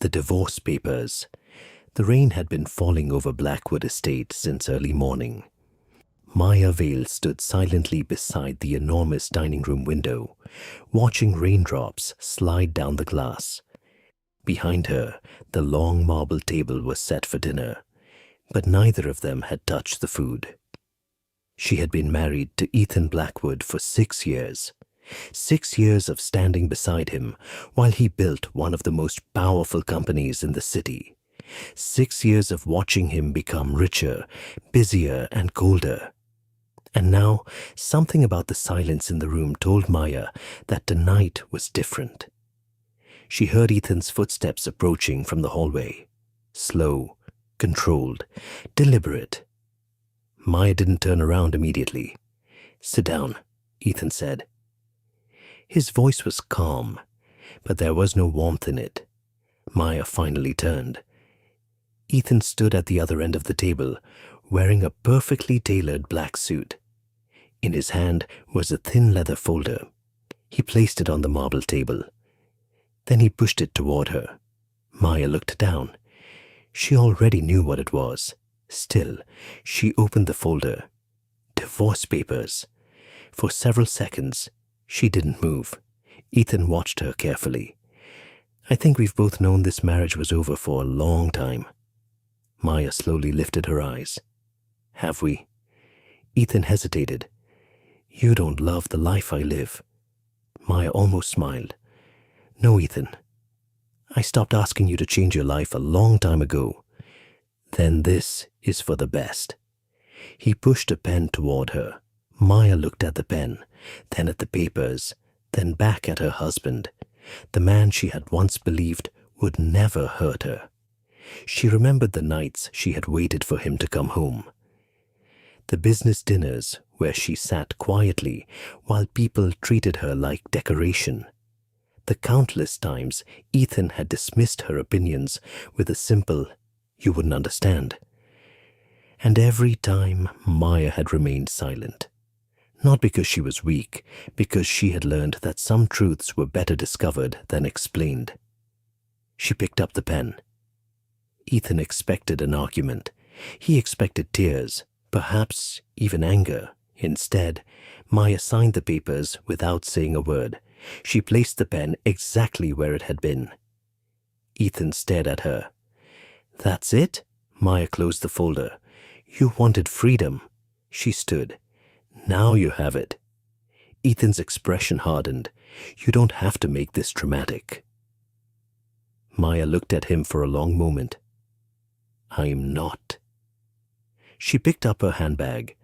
The divorce papers. The rain had been falling over Blackwood estate since early morning. Maya Vale stood silently beside the enormous dining room window, watching raindrops slide down the glass. Behind her, the long marble table was set for dinner, but neither of them had touched the food. She had been married to Ethan Blackwood for 6 years. 6 years of standing beside him while he built one of the most powerful companies in the city. 6 years of watching him become richer, busier, and colder. And now, something about the silence in the room told Maya that tonight was different. She heard Ethan's footsteps approaching from the hallway. Slow, controlled, deliberate. Maya didn't turn around immediately. "Sit down," Ethan said. His voice was calm, but there was no warmth in it. Maya finally turned. Ethan stood at the other end of the table, wearing a perfectly tailored black suit. In his hand was a thin leather folder. He placed it on the marble table. Then he pushed it toward her. Maya looked down. She already knew what it was. Still, she opened the folder. Divorce papers. For several seconds, she didn't move. Ethan watched her carefully. "I think we've both known this marriage was over for a long time." Maya slowly lifted her eyes. "Have we?" Ethan hesitated. "You don't love the life I live." Maya almost smiled. "No, Ethan. I stopped asking you to change your life a long time ago. Then this is for the best." He pushed a pen toward her. Maya looked at the pen, then at the papers, then back at her husband, the man she had once believed would never hurt her. She remembered the nights she had waited for him to come home. The business dinners where she sat quietly while people treated her like decoration. The countless times Ethan had dismissed her opinions with a simple, "You wouldn't understand." And every time Maya had remained silent. Not because she was weak, because she had learned that some truths were better discovered than explained. She picked up the pen. Ethan expected an argument. He expected tears, perhaps even anger. Instead, Maya signed the papers without saying a word. She placed the pen exactly where it had been. Ethan stared at her. "That's it?" Maya closed the folder. "You wanted freedom." She stood. "Now you have it." Ethan's expression hardened. "You don't have to make this dramatic." Maya looked at him for a long moment. "I'm not." She picked up her handbag.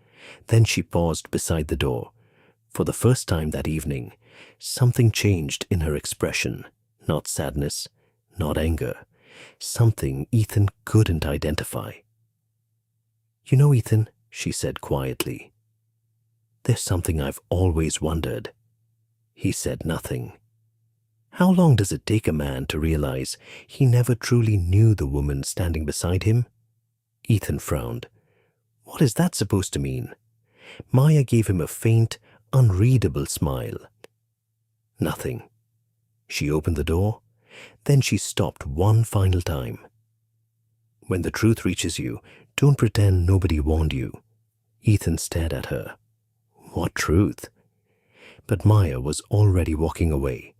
Then she paused beside the door. For the first time that evening, something changed in her expression. Not sadness, not anger. Something Ethan couldn't identify. "You know, Ethan," she said quietly, "there's something I've always wondered." He said nothing. How long does it take a man to realize he never truly knew the woman standing beside him? Ethan frowned. What is that supposed to mean? Maya gave him a faint, unreadable smile. Nothing. She opened the door. Then she stopped one final time. "When the truth reaches you, don't pretend nobody warned you." Ethan stared at her. What truth? But Maya was already walking away.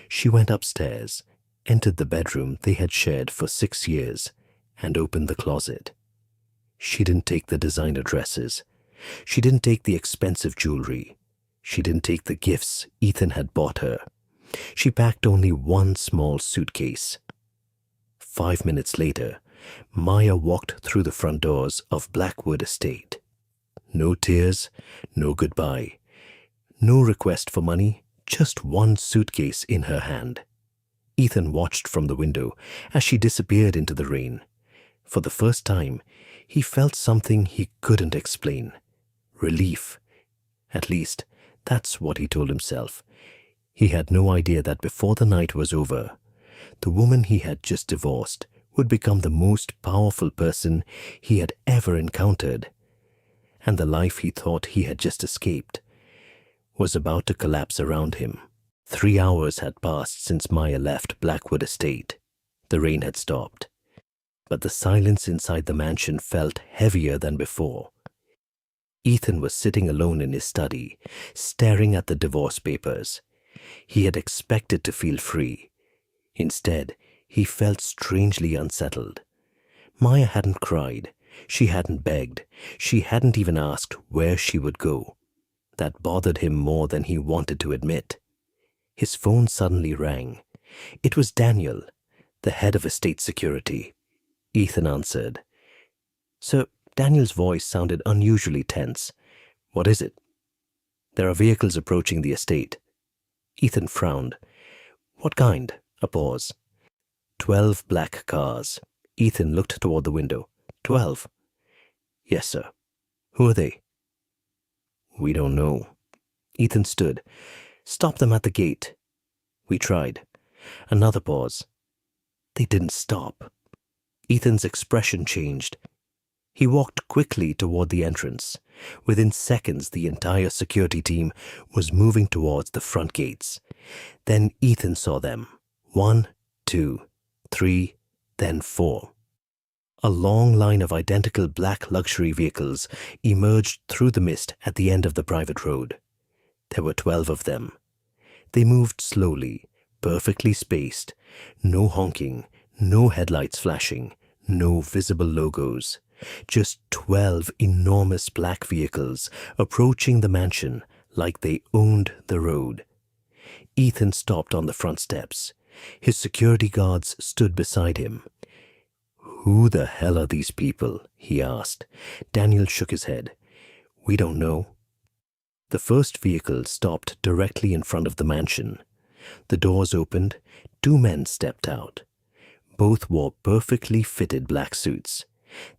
She went upstairs, entered the bedroom they had shared for 6 years, and opened the closet. She didn't take the designer dresses. She didn't take the expensive jewelry. She didn't take the gifts Ethan had bought her. She packed only one small suitcase. 5 minutes later, Maya walked through the front doors of Blackwood Estate. No tears, no goodbye. No request for money, just one suitcase in her hand. Ethan watched from the window as she disappeared into the rain. For the first time, he felt something he couldn't explain. Relief. At least, that's what he told himself. He had no idea that before the night was over, the woman he had just divorced would become the most powerful person he had ever encountered. And the life he thought he had just escaped was about to collapse around him. 3 hours had passed since Maya left Blackwood Estate. The rain had stopped, but the silence inside the mansion felt heavier than before. Ethan was sitting alone in his study, staring at the divorce papers. He had expected to feel free. Instead, he felt strangely unsettled. Maya hadn't cried. She hadn't begged. She hadn't even asked where she would go. That bothered him more than he wanted to admit. His phone suddenly rang. It was Daniel, the head of estate security. Ethan answered. "Sir," Daniel's voice sounded unusually tense. "What is it?" "There are vehicles approaching the estate." Ethan frowned. "What kind?" A pause. 12 black cars. Ethan looked toward the window. 12? "Yes, sir." "Who are they?" "We don't know." Ethan stood. "Stop them at the gate." "We tried." Another pause. They didn't stop. Ethan's expression changed. He walked quickly toward the entrance. Within seconds, the entire security team was moving towards the front gates. Then Ethan saw them. 1, 2, 3, then 4. A long line of identical black luxury vehicles emerged through the mist at the end of the private road. There were 12 of them. They moved slowly, perfectly spaced. No honking, no headlights flashing, no visible logos. Just 12 enormous black vehicles approaching the mansion like they owned the road. Ethan stopped on the front steps. His security guards stood beside him. "Who the hell are these people?" he asked. Daniel shook his head. "We don't know." The first vehicle stopped directly in front of the mansion. The doors opened. 2 men stepped out. Both wore perfectly fitted black suits.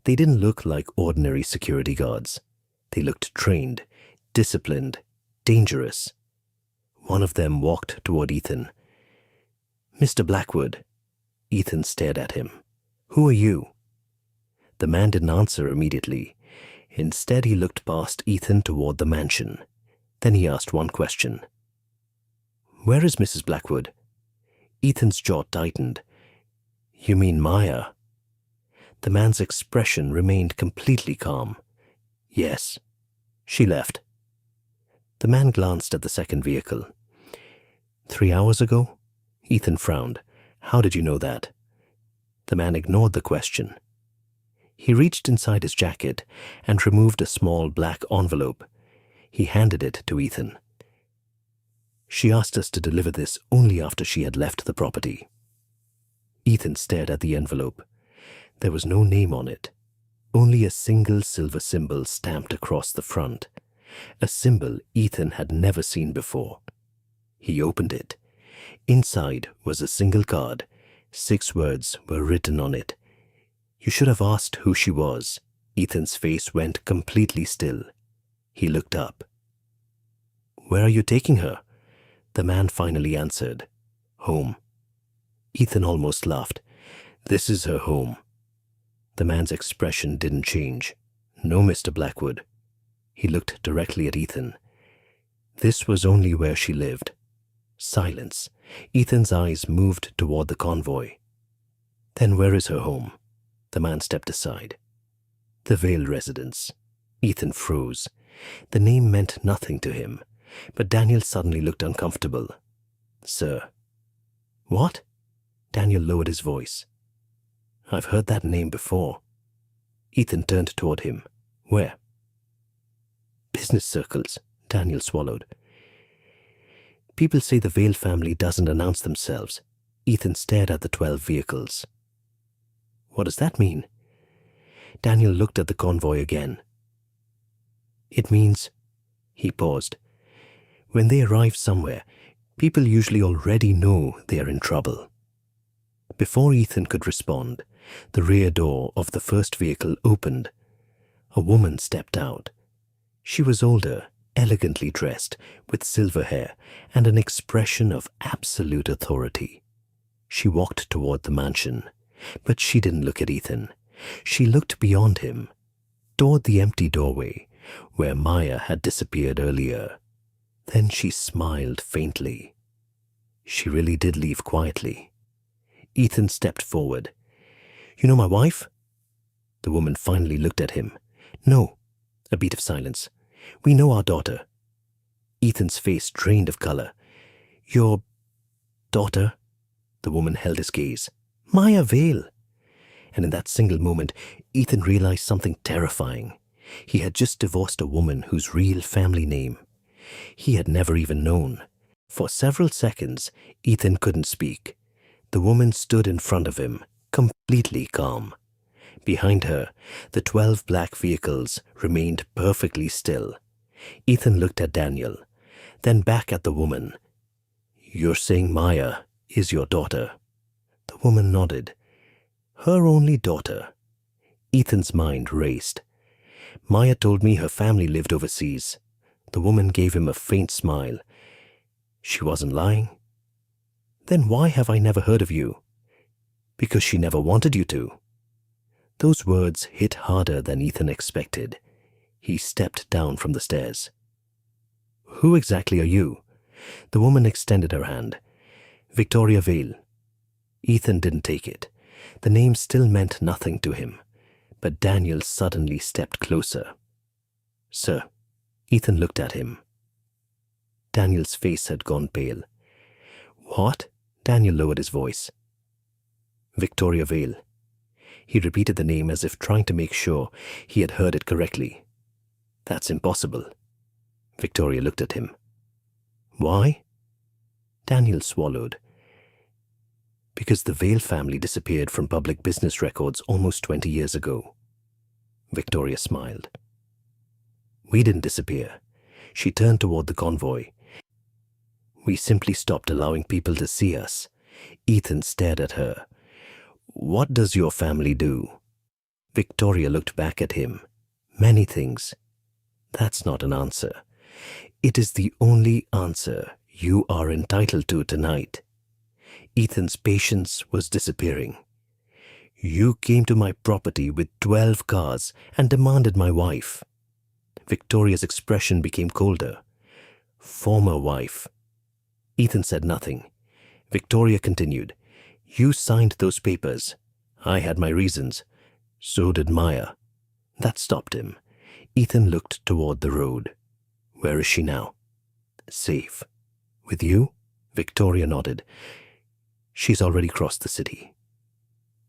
They didn't look like ordinary security guards. They looked trained, disciplined, dangerous. One of them walked toward Ethan. "Mr. Blackwood." Ethan stared at him. "Who are you?" The man didn't answer immediately. Instead, he looked past Ethan toward the mansion. Then he asked one question. "Where is Mrs. Blackwood?" Ethan's jaw tightened. "You mean Maya?" The man's expression remained completely calm. "Yes. She left." The man glanced at the second vehicle. 3 hours ago?" Ethan frowned. "How did you know that?" The man ignored the question. He reached inside his jacket and removed a small black envelope. He handed it to Ethan. "She asked us to deliver this only after she had left the property." Ethan stared at the envelope. There was no name on it, only a single silver symbol stamped across the front, a symbol Ethan had never seen before. He opened it. Inside was a single card. 6 words were written on it. "You should have asked who she was." Ethan's face went completely still. He looked up. "Where are you taking her?" The man finally answered. "Home." Ethan almost laughed. "This is her home." The man's expression didn't change. "No, Mr. Blackwood." He looked directly at Ethan. This was only where she lived. Silence. Ethan's eyes moved toward the convoy. "Then where is her home?" The man stepped aside. "The Vale residence." Ethan froze. The name meant nothing to him, but Daniel suddenly looked uncomfortable. "Sir." "What?" Daniel lowered his voice. "I've heard that name before." Ethan turned toward him. "Where?" "Business circles," Daniel swallowed. "People say the Vale family doesn't announce themselves." Ethan stared at the 12 vehicles. "What does that mean?" Daniel looked at the convoy again. "It means," he paused, "when they arrive somewhere, people usually already know they are in trouble." Before Ethan could respond, the rear door of the first vehicle opened. A woman stepped out. She was older, elegantly dressed, with silver hair and an expression of absolute authority. She walked toward the mansion, but she didn't look at Ethan. She looked beyond him, toward the empty doorway where Maya had disappeared earlier. Then she smiled faintly. She really did leave quietly. Ethan stepped forward. You know my wife? The woman finally looked at him. No. A beat of silence. We know our daughter. Ethan's face drained of color. Your daughter? The woman held his gaze. Maya Vale. And in that single moment, Ethan realized something terrifying. He had just divorced a woman whose real family name he had never even known. For several seconds, Ethan couldn't speak. The woman stood in front of him, completely calm. Behind her, the 12 black vehicles remained perfectly still. Ethan looked at Daniel, then back at the woman. You're saying Maya is your daughter? The woman nodded. Her only daughter. Ethan's mind raced. Maya told me her family lived overseas. The woman gave him a faint smile. She wasn't lying? Then why have I never heard of you? Because she never wanted you to. Those words hit harder than Ethan expected. He stepped down from the stairs. Who exactly are you? The woman extended her hand. Victoria Vale. Ethan didn't take it. The name still meant nothing to him. But Daniel suddenly stepped closer. Sir. Ethan looked at him. Daniel's face had gone pale. What? Daniel lowered his voice. Victoria Vale. He repeated the name as if trying to make sure he had heard it correctly. That's impossible. Victoria looked at him. Why? Daniel swallowed. Because the Vale family disappeared from public business records almost 20 years ago. Victoria smiled. We didn't disappear. She turned toward the convoy. We simply stopped allowing people to see us. Ethan stared at her. What does your family do? Victoria looked back at him. Many things. That's not an answer. It is the only answer you are entitled to tonight. Ethan's patience was disappearing. You came to my property with 12 cars and demanded my wife. Victoria's expression became colder. Former wife. Ethan said nothing. Victoria continued. You signed those papers. I had my reasons. So did Maya. That stopped him. Ethan looked toward the road. Where is she now? Safe. With you? Victoria nodded. She's already crossed the city.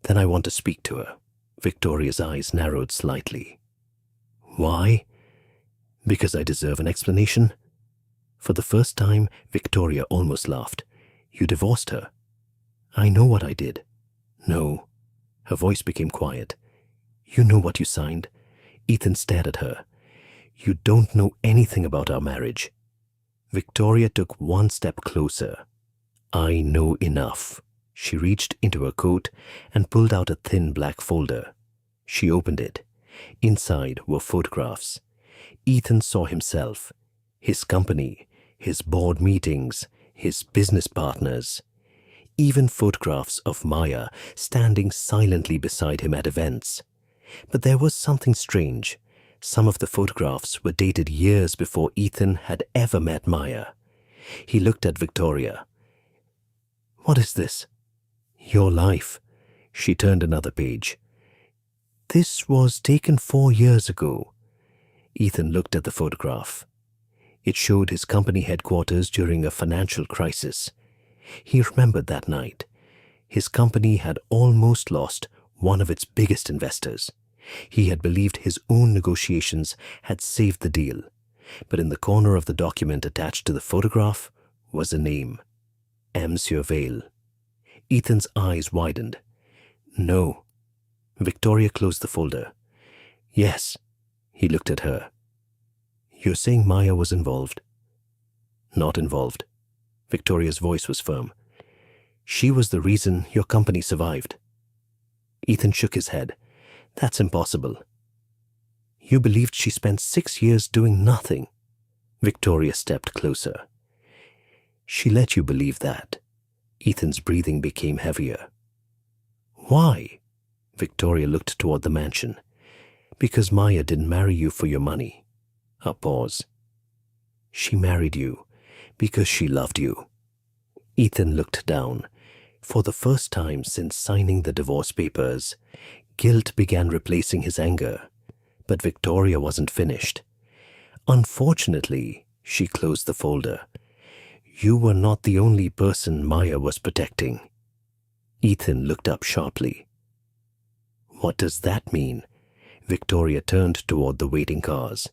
Then I want to speak to her. Victoria's eyes narrowed slightly. Why? Because I deserve an explanation. For the first time, Victoria almost laughed. You divorced her. I know what I did. No. Her voice became quiet. You know what you signed. Ethan stared at her. You don't know anything about our marriage. Victoria took one step closer. I know enough. She reached into her coat and pulled out a thin black folder. She opened it. Inside were photographs. Ethan saw himself, his company, his board meetings, his business partners. Even photographs of Maya standing silently beside him at events. But there was something strange. Some of the photographs were dated years before Ethan had ever met Maya. He looked at Victoria. What is this? Your life. She turned another page. This was taken 4 years ago. Ethan looked at the photograph. It showed his company headquarters during a financial crisis. He remembered that night. His company had almost lost one of its biggest investors. He had believed his own negotiations had saved the deal. But in the corner of the document attached to the photograph was a name. Monsieur Vale. Ethan's eyes widened. No. Victoria closed the folder. Yes. He looked at her. You're saying Maya was involved? Not involved. Victoria's voice was firm. She was the reason your company survived. Ethan shook his head. That's impossible. You believed she spent 6 years doing nothing. Victoria stepped closer. She let you believe that. Ethan's breathing became heavier. Why? Victoria looked toward the mansion. Because Maya didn't marry you for your money. A pause. She married you because she loved you. Ethan looked down. For the first time since signing the divorce papers, guilt began replacing his anger. But Victoria wasn't finished. Unfortunately, she closed the folder. You were not the only person Maya was protecting. Ethan looked up sharply. What does that mean? Victoria turned toward the waiting cars.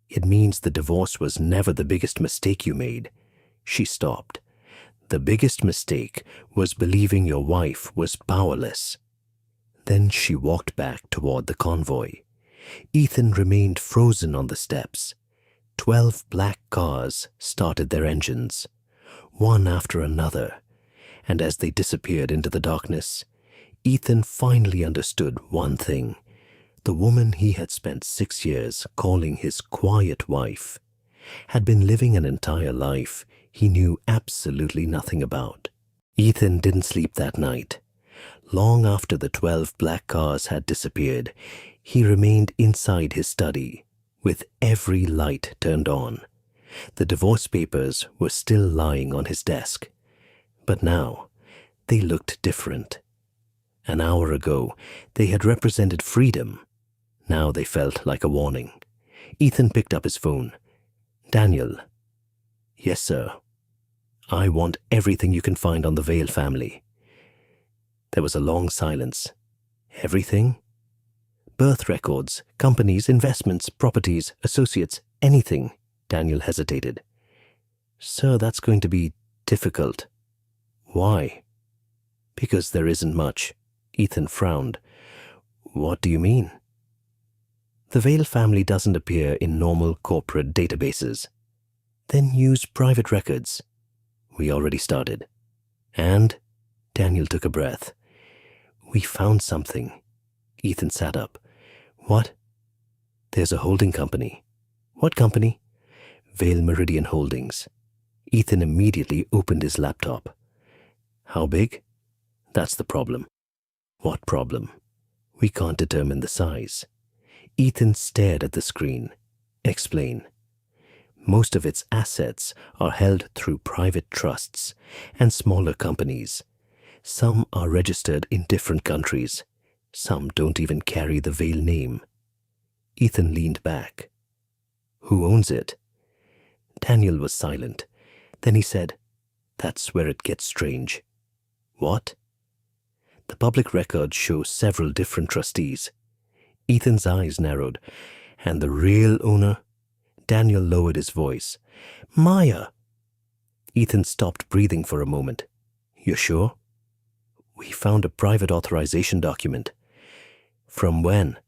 It means the divorce was never the biggest mistake you made. She stopped. The biggest mistake was believing your wife was powerless. Then she walked back toward the convoy. Ethan remained frozen on the steps. 12 black cars started their engines, one after another, and as they disappeared into the darkness, Ethan finally understood one thing. The woman he had spent 6 years calling his quiet wife had been living an entire life he knew absolutely nothing about. Ethan didn't sleep that night. Long after the 12 black cars had disappeared, he remained inside his study, with every light turned on. The divorce papers were still lying on his desk, but now they looked different. An hour ago, they had represented freedom. Now they felt like a warning. Ethan picked up his phone. Daniel. Yes, sir. I want everything you can find on the Vale family. There was a long silence. Everything? Birth records, companies, investments, properties, associates, anything. Daniel hesitated. Sir, that's going to be difficult. Why? Because there isn't much. Ethan frowned. What do you mean? The Vale family doesn't appear in normal corporate databases. Then use private records. We already started. And? Daniel took a breath. We found something. Ethan sat up. What? There's a holding company. What company? Vale Meridian Holdings. Ethan immediately opened his laptop. How big? That's the problem. What problem? We can't determine the size. Ethan stared at the screen. Explain. Most of its assets are held through private trusts and smaller companies. Some are registered in different countries. Some don't even carry the Vale name. Ethan leaned back. Who owns it? Daniel was silent. Then he said, That's where it gets strange. What? The public record shows several different trustees. Ethan's eyes narrowed. And the real owner? Daniel lowered his voice. Maya. Ethan stopped breathing for a moment. You're sure? We found a private authorization document. From when?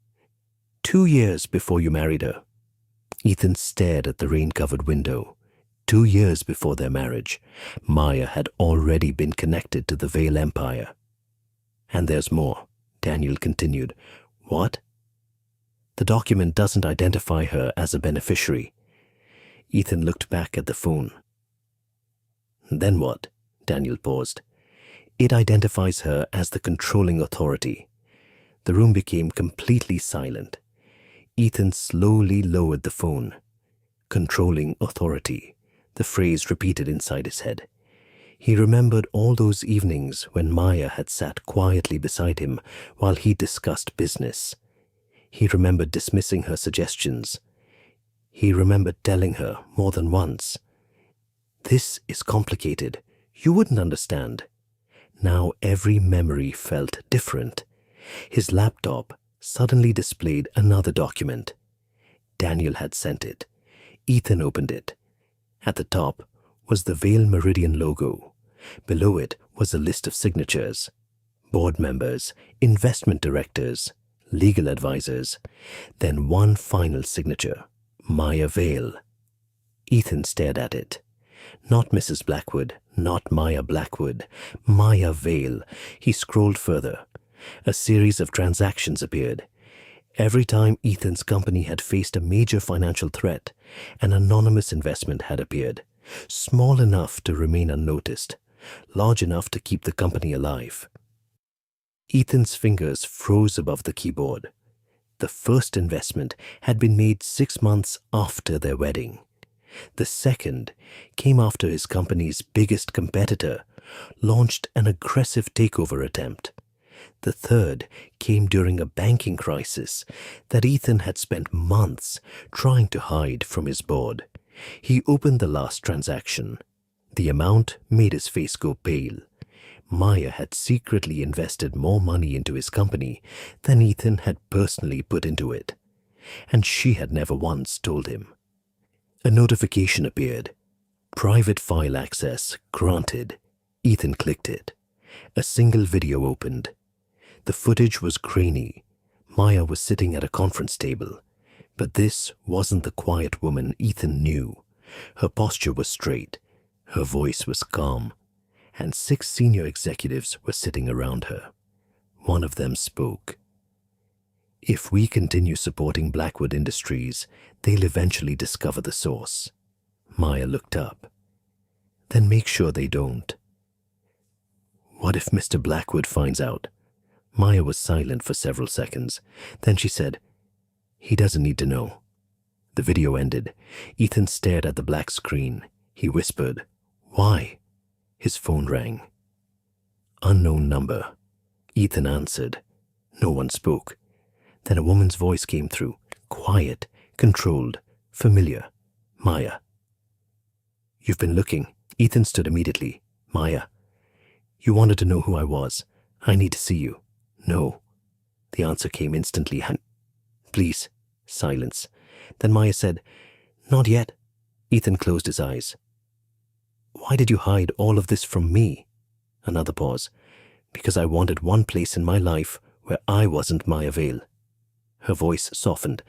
2 years before you married her. Ethan stared at the rain-covered window. 2 years before their marriage, Maya had already been connected to the Vale Empire. And there's more, Daniel continued. What? The document doesn't identify her as a beneficiary. Ethan looked back at the phone. Then what? Daniel paused. It identifies her as the controlling authority. The room became completely silent. Ethan slowly lowered the phone. Controlling authority, the phrase repeated inside his head. He remembered all those evenings when Maya had sat quietly beside him while he discussed business. He remembered dismissing her suggestions. He remembered telling her more than once, This is complicated. You wouldn't understand. Now every memory felt different. His laptop suddenly displayed another document. Daniel had sent it. Ethan opened it. At the top was the Vale Meridian logo. Below it was a list of signatures. Board members, investment directors, legal advisors. Then one final signature, Maya Vale. Ethan stared at it. Not Mrs. Blackwood, not Maya Blackwood, Maya Vale. He scrolled further. A series of transactions appeared. Every time Ethan's company had faced a major financial threat, an anonymous investment had appeared, small enough to remain unnoticed, large enough to keep the company alive. Ethan's fingers froze above the keyboard. The first investment had been made 6 months after their wedding. The second came after his company's biggest competitor launched an aggressive takeover attempt. The third came during a banking crisis that Ethan had spent months trying to hide from his board. He opened the last transaction. The amount made his face go pale. Maya had secretly invested more money into his company than Ethan had personally put into it, and she had never once told him. A notification appeared. Private file access granted. Ethan clicked it. A single video opened. The footage was grainy. Maya was sitting at a conference table. But this wasn't the quiet woman Ethan knew. Her posture was straight. Her voice was calm. And 6 senior executives were sitting around her. One of them spoke. "If we continue supporting Blackwood Industries, they'll eventually discover the source." Maya looked up. "Then make sure they don't." "What if Mr. Blackwood finds out?" Maya was silent for several seconds. Then she said, "He doesn't need to know." The video ended. Ethan stared at the black screen. He whispered, "Why?" His phone rang. "Unknown number." Ethan answered. No one spoke. Then a woman's voice came through, quiet, controlled, familiar. "Maya." "You've been looking." Ethan stood immediately. "Maya, you wanted to know who I was. I need to see you." "No." The answer came instantly. "Please." Silence. Then Maya said, "Not yet." Ethan closed his eyes. "Why did you hide all of this from me?" Another pause. "Because I wanted one place in my life where I wasn't Maya Vale." Her voice softened.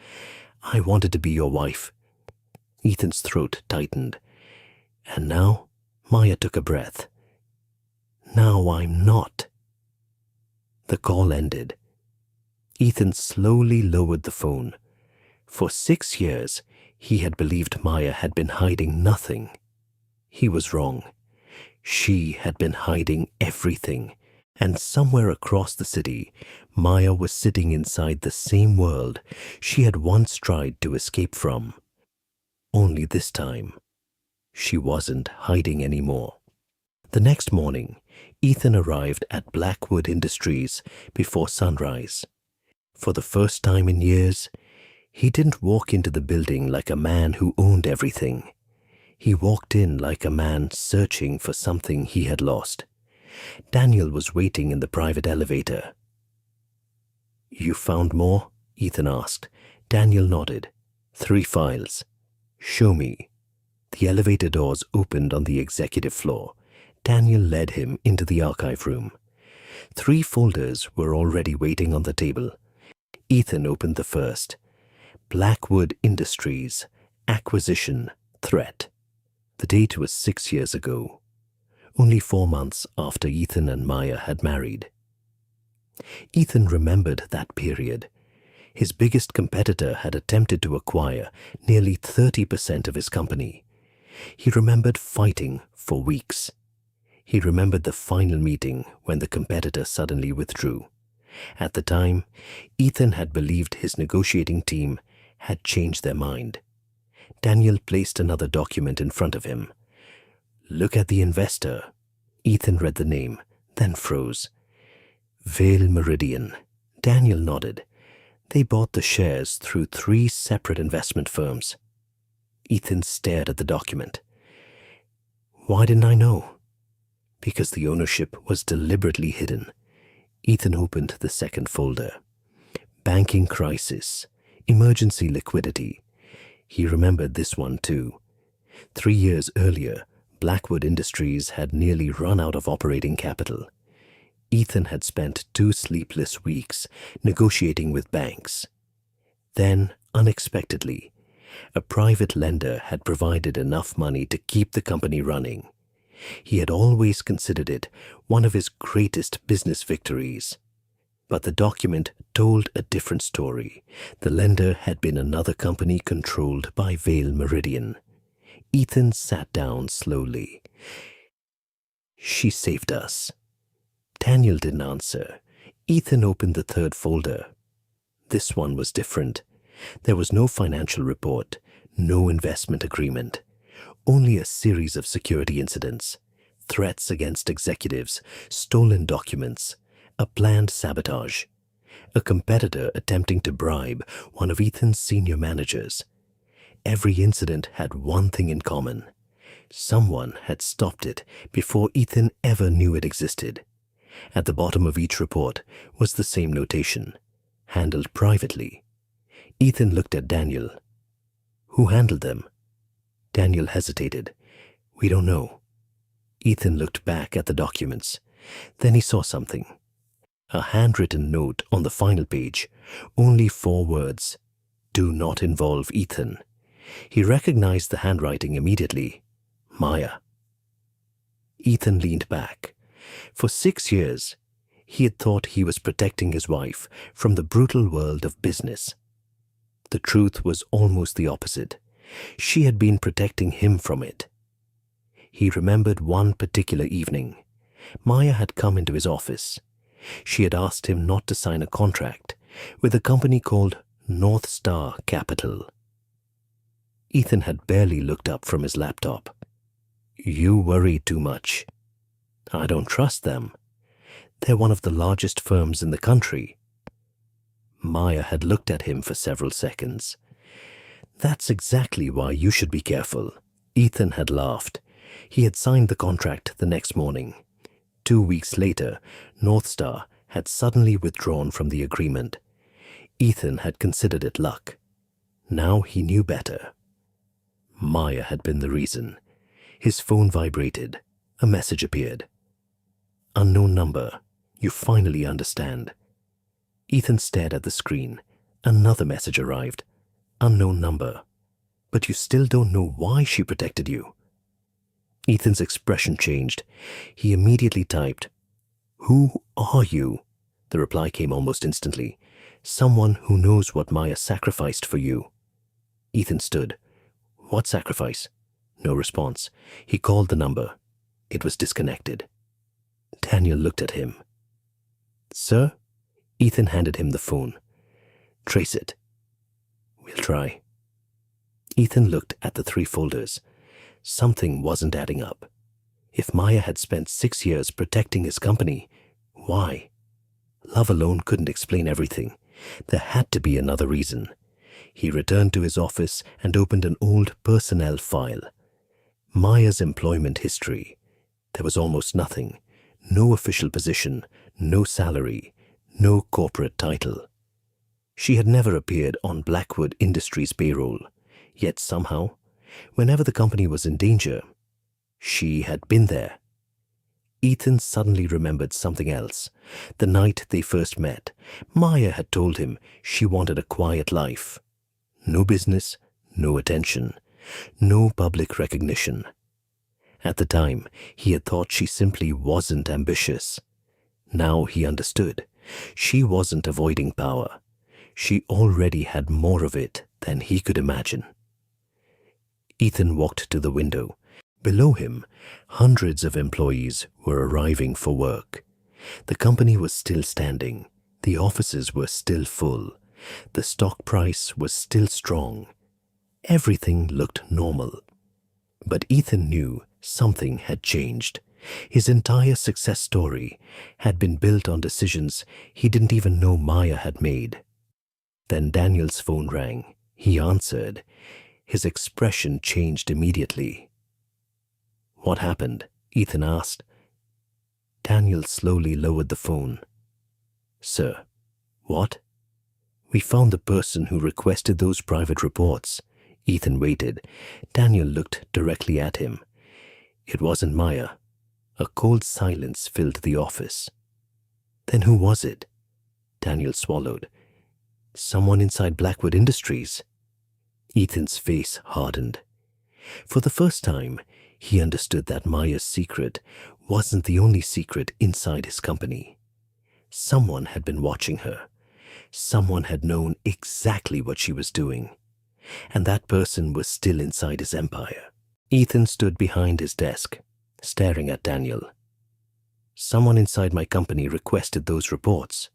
"I wanted to be your wife." Ethan's throat tightened. "And now?" Maya took a breath. "Now I'm not." The call ended. Ethan slowly lowered the phone. For 6 years, he had believed Maya had been hiding nothing. He was wrong. She had been hiding everything. And somewhere across the city, Maya was sitting inside the same world she had once tried to escape from. Only this time, she wasn't hiding anymore. The next morning, Ethan arrived at Blackwood Industries before sunrise. For the first time in years, he didn't walk into the building like a man who owned everything. He walked in like a man searching for something he had lost. Daniel was waiting in the private elevator. "You found more?" Ethan asked. Daniel nodded. 3 files. "Show me." The elevator doors opened on the executive floor. Daniel led him into the archive room. 3 folders were already waiting on the table. Ethan opened the first. Blackwood Industries, Acquisition, Threat. The date was 6 years ago, only 4 months after Ethan and Maya had married. Ethan remembered that period. His biggest competitor had attempted to acquire nearly 30% of his company. He remembered fighting for weeks. He remembered the final meeting when the competitor suddenly withdrew. At the time, Ethan had believed his negotiating team had changed their mind. Daniel placed another document in front of him. "Look at the investor." Ethan read the name, then froze. "Vale Meridian." Daniel nodded. They bought the shares through 3 separate investment firms. Ethan stared at the document. "Why didn't I know?" "Because the ownership was deliberately hidden." Ethan opened the second folder. Banking crisis. Emergency liquidity. He remembered this one too. 3 years earlier, Blackwood Industries had nearly run out of operating capital. Ethan had spent 2 sleepless weeks negotiating with banks. Then, unexpectedly, a private lender had provided enough money to keep the company running. He had always considered it one of his greatest business victories. But the document told a different story. The lender had been another company controlled by Vale Meridian. Ethan sat down slowly. "She saved us." Daniel didn't answer. Ethan opened the third folder. This one was different. There was no financial report, no investment agreement, only a series of security incidents. threats against executives, stolen documents, a planned sabotage, a competitor attempting to bribe one of Ethan's senior managers. Every incident had one thing in common. Someone had stopped it before Ethan ever knew it existed. At the bottom of each report was the same notation: handled privately. Ethan looked at Daniel. Who handled them? Daniel hesitated. We don't know. Ethan looked back at the documents. Then he saw something. A handwritten note on the final page. Only 4 words. Do not involve Ethan. He recognized the handwriting immediately. Maya. Ethan leaned back. For 6 years, he had thought he was protecting his wife from the brutal world of business. The truth was almost the opposite. She had been protecting him from it. He remembered one particular evening. Maya had come into his office. She had asked him not to sign a contract with a company called North Star Capital. Ethan had barely looked up from his laptop. You worry too much. I don't trust them. They're one of the largest firms in the country. Maya had looked at him for several seconds. That's exactly why you should be careful. Ethan had laughed. He had signed the contract the next morning. 2 weeks later, North Star had suddenly withdrawn from the agreement. Ethan had considered it luck. Now he knew better. Maya had been the reason. His phone vibrated. A message appeared. Unknown number. You finally understand. Ethan stared at the screen. Another message arrived. Unknown number. But you still don't know why she protected you. Ethan's expression changed. He immediately typed, Who are you? The reply came almost instantly. Someone who knows what Maya sacrificed for you. Ethan stood. What sacrifice? No response. He called the number. It was disconnected. Daniel looked at him. Sir? Ethan handed him the phone. Trace it. We'll try. Ethan looked at the 3 folders. Something wasn't adding up. If Maya had spent 6 years protecting his company, why? Love alone couldn't explain everything. There had to be another reason. He returned to his office and opened an old personnel file. Maya's employment history. There was almost nothing. No official position, no salary, no corporate title. She had never appeared on Blackwood Industries' payroll, yet somehow, whenever the company was in danger, she had been there. Ethan suddenly remembered something else. The night they first met, Maya had told him she wanted a quiet life. No business, no attention, no public recognition. At the time, he had thought she simply wasn't ambitious. Now he understood. She wasn't avoiding power. She already had more of it than he could imagine. Ethan walked to the window. Below him, hundreds of employees were arriving for work. The company was still standing. The offices were still full. The stock price was still strong. Everything looked normal. But Ethan knew something had changed. His entire success story had been built on decisions he didn't even know Maya had made. Then Daniel's phone rang. He answered. His expression changed immediately. What happened? Ethan asked. Daniel slowly lowered the phone. Sir, what? We found the person who requested those private reports. Ethan waited. Daniel looked directly at him. It wasn't Maya. A cold silence filled the office. Then who was it? Daniel swallowed. Someone inside Blackwood Industries. Ethan's face hardened. For the first time, he understood that Maya's secret wasn't the only secret inside his company. Someone had been watching her. Someone had known exactly what she was doing. And that person was still inside his empire. Ethan stood behind his desk, staring at Daniel. Someone inside my company requested those reports.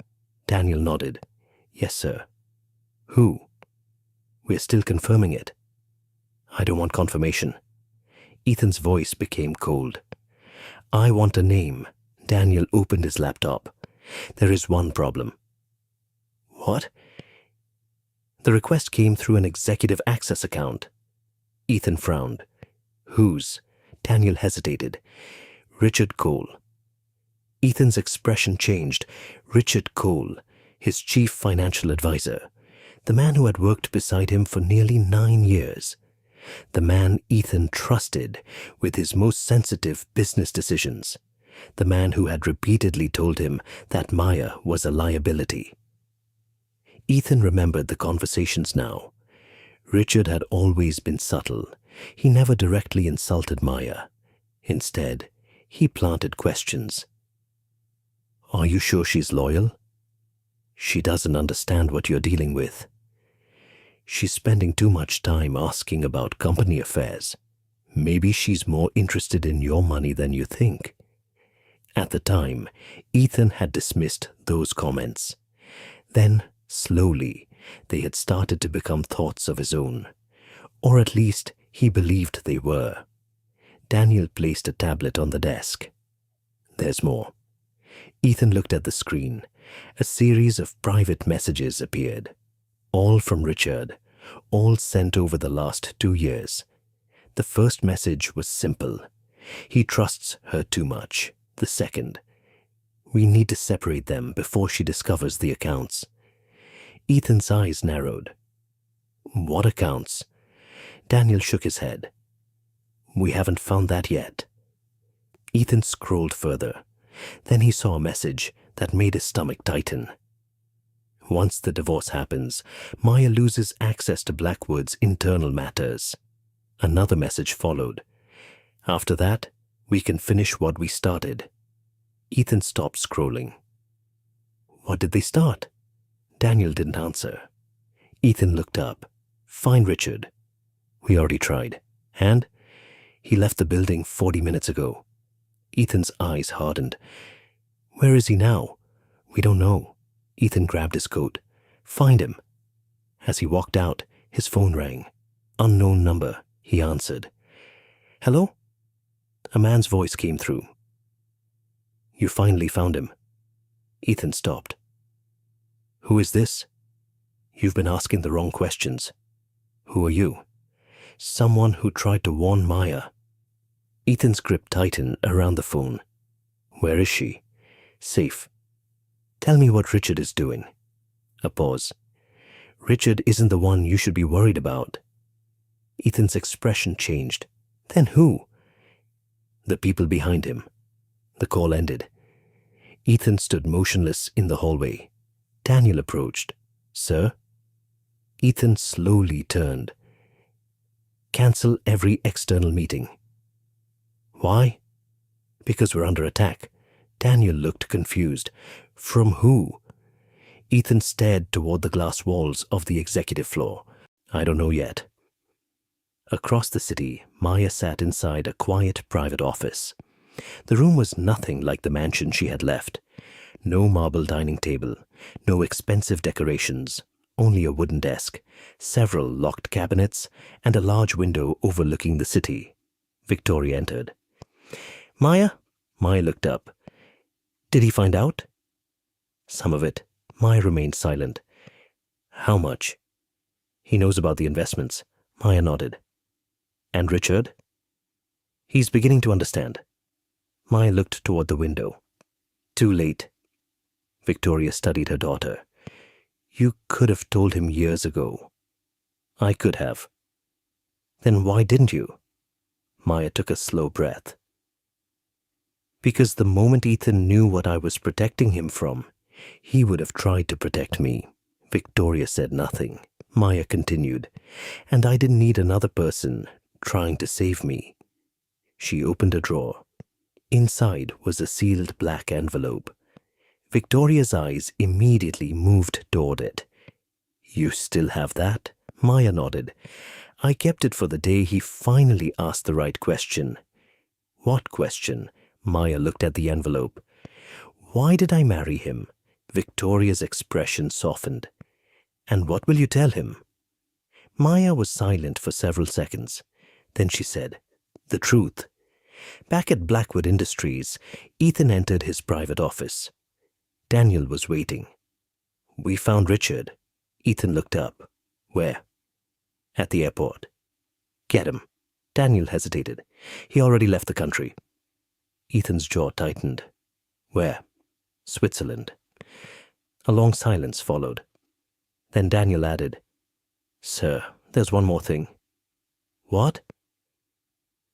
Daniel nodded. Yes, sir. Who? We're still confirming it. I don't want confirmation. Ethan's voice became cold. I want a name. Daniel opened his laptop. There is one problem. What? The request came through an executive access account. Ethan frowned. Whose? Daniel hesitated. Richard Cole. Ethan's expression changed. Richard Cole, his chief financial advisor. The man who had worked beside him for nearly 9 years. The man Ethan trusted with his most sensitive business decisions. The man who had repeatedly told him that Maya was a liability. Ethan remembered the conversations now. Richard had always been subtle. He never directly insulted Maya. Instead, he planted questions. Are you sure she's loyal? She doesn't understand what you're dealing with. She's spending too much time asking about company affairs. Maybe she's more interested in your money than you think. At the time, Ethan had dismissed those comments. Then, slowly, they had started to become thoughts of his own. Or at least, he believed they were. Daniel placed a tablet on the desk. There's more. Ethan looked at the screen. A series of private messages appeared. All from Richard, all sent over the last 2 years. The first message was simple. He trusts her too much. The second, we need to separate them before she discovers the accounts. Ethan's eyes narrowed. What accounts? Daniel shook his head. We haven't found that yet. Ethan scrolled further. Then he saw a message that made his stomach tighten. Once the divorce happens, Maya loses access to Blackwood's internal matters. Another message followed. After that, we can finish what we started. Ethan stopped scrolling. What did they start? Daniel didn't answer. Ethan looked up. Find Richard. We already tried. And? He left the building 40 minutes ago. Ethan's eyes hardened. Where is he now? We don't know. Ethan grabbed his coat. Find him. As he walked out, his phone rang. Unknown number, he answered. Hello? A man's voice came through. You finally found him. Ethan stopped. Who is this? You've been asking the wrong questions. Who are you? Someone who tried to warn Maya. Ethan's grip tightened around the phone. Where is she? Safe. Tell me what Richard is doing. A pause. Richard isn't the one you should be worried about. Ethan's expression changed. Then who? The people behind him. The call ended. Ethan stood motionless in the hallway. Daniel approached. Sir? Ethan slowly turned. Cancel every external meeting. Why? Because we're under attack. Daniel looked confused. From who? Ethan stared toward the glass walls of the executive floor. I don't know yet. Across the city, Maya sat inside a quiet private office. The room was nothing like the mansion she had left. No marble dining table, no expensive decorations, only a wooden desk, several locked cabinets, and a large window overlooking the city. Victoria entered. Maya? Maya looked up. Did he find out? Some of it. Maya remained silent. How much? He knows about the investments. Maya nodded. And Richard? He's beginning to understand. Maya looked toward the window. Too late. Victoria studied her daughter. You could have told him years ago. I could have. Then why didn't you? Maya took a slow breath. Because the moment Ethan knew what I was protecting him from, he would have tried to protect me. Victoria said nothing. Maya continued. And I didn't need another person trying to save me. She opened a drawer. Inside was a sealed black envelope. Victoria's eyes immediately moved toward it. You still have that? Maya nodded. I kept it for the day he finally asked the right question. What question? Maya looked at the envelope. Why did I marry him? Victoria's expression softened. And what will you tell him? Maya was silent for several seconds. Then she said, the truth. Back at Blackwood Industries, Ethan entered his private office. Daniel was waiting. "We found Richard." Ethan looked up. "Where?" "At the airport." "Get him." Daniel hesitated. "He already left the country." Ethan's jaw tightened. "Where?" "Switzerland." A long silence followed. Then Daniel added, "Sir, there's one more thing." "What?"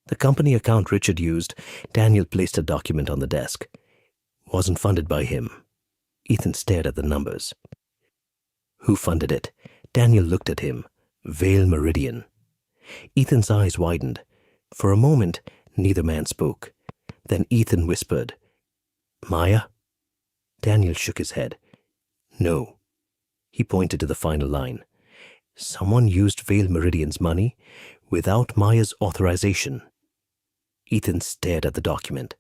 "The company account Richard used," Daniel placed a document on the desk, "wasn't funded by him." Ethan stared at the numbers. "Who funded it?" Daniel looked at him. "Vale Meridian." Ethan's eyes widened. For a moment, neither man spoke. Then Ethan whispered, "Maya?" Daniel shook his head. "No." He pointed to the final line. "Someone used Vale Meridian's money without Maya's authorization." Ethan stared at the document.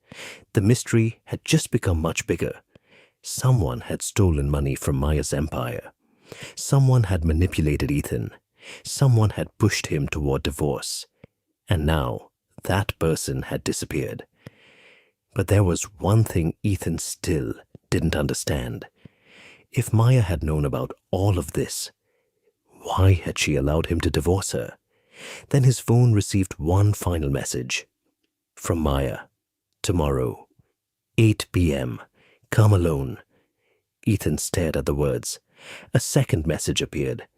The mystery had just become much bigger. Someone had stolen money from Maya's empire. Someone had manipulated Ethan. Someone had pushed him toward divorce. And now, that person had disappeared. But there was one thing Ethan still didn't understand. If Maya had known about all of this, why had she allowed him to divorce her? Then his phone received one final message. From Maya. "Tomorrow, 8 p.m. Come alone." Ethan stared at the words. A second message appeared.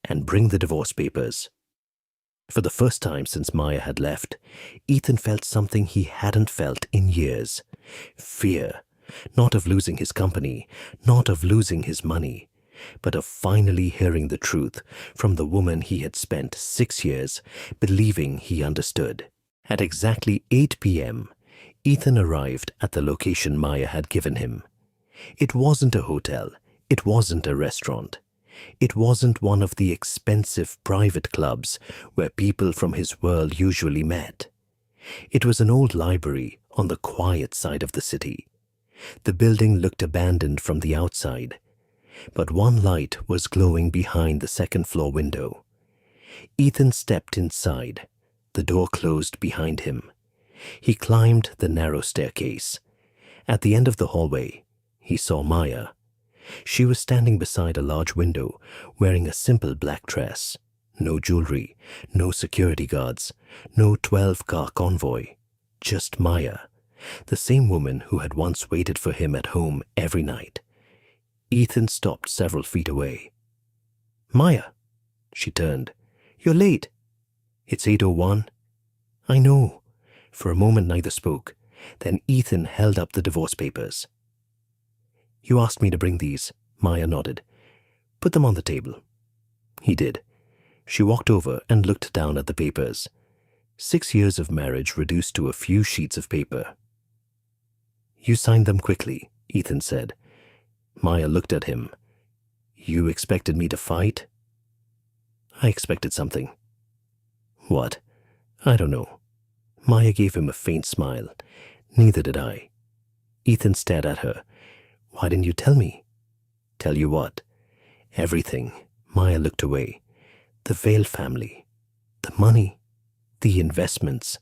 "And bring the divorce papers." For the first time since Maya had left, Ethan felt something he hadn't felt in years. Fear. Not of losing his company, not of losing his money, but of finally hearing the truth from the woman he had spent 6 years believing he understood. At exactly 8 p.m., Ethan arrived at the location Maya had given him. It wasn't a hotel. It wasn't a restaurant. It wasn't one of the expensive private clubs where people from his world usually met. It was an old library on the quiet side of the city. The building looked abandoned from the outside, but one light was glowing behind the second-floor window. Ethan stepped inside. The door closed behind him. He climbed the narrow staircase. At the end of the hallway, he saw Maya. She was standing beside a large window, wearing a simple black dress. No jewelry, no security guards, no 12-car convoy. Just Maya, the same woman who had once waited for him at home every night. Ethan stopped several feet away. "Maya," she turned. "You're late." "It's 8:01. "I know." For a moment neither spoke. Then Ethan held up the divorce papers. "You asked me to bring these." Maya nodded. "Put them on the table." He did. She walked over and looked down at the papers. 6 years of marriage reduced to a few sheets of paper. "You signed them quickly," Ethan said. Maya looked at him. "You expected me to fight?" "I expected something." "What?" "I don't know." Maya gave him a faint smile. "Neither did I." Ethan stared at her. "Why didn't you tell me?" "Tell you what?" "Everything." Maya looked away. "The Vale family. The money. The investments.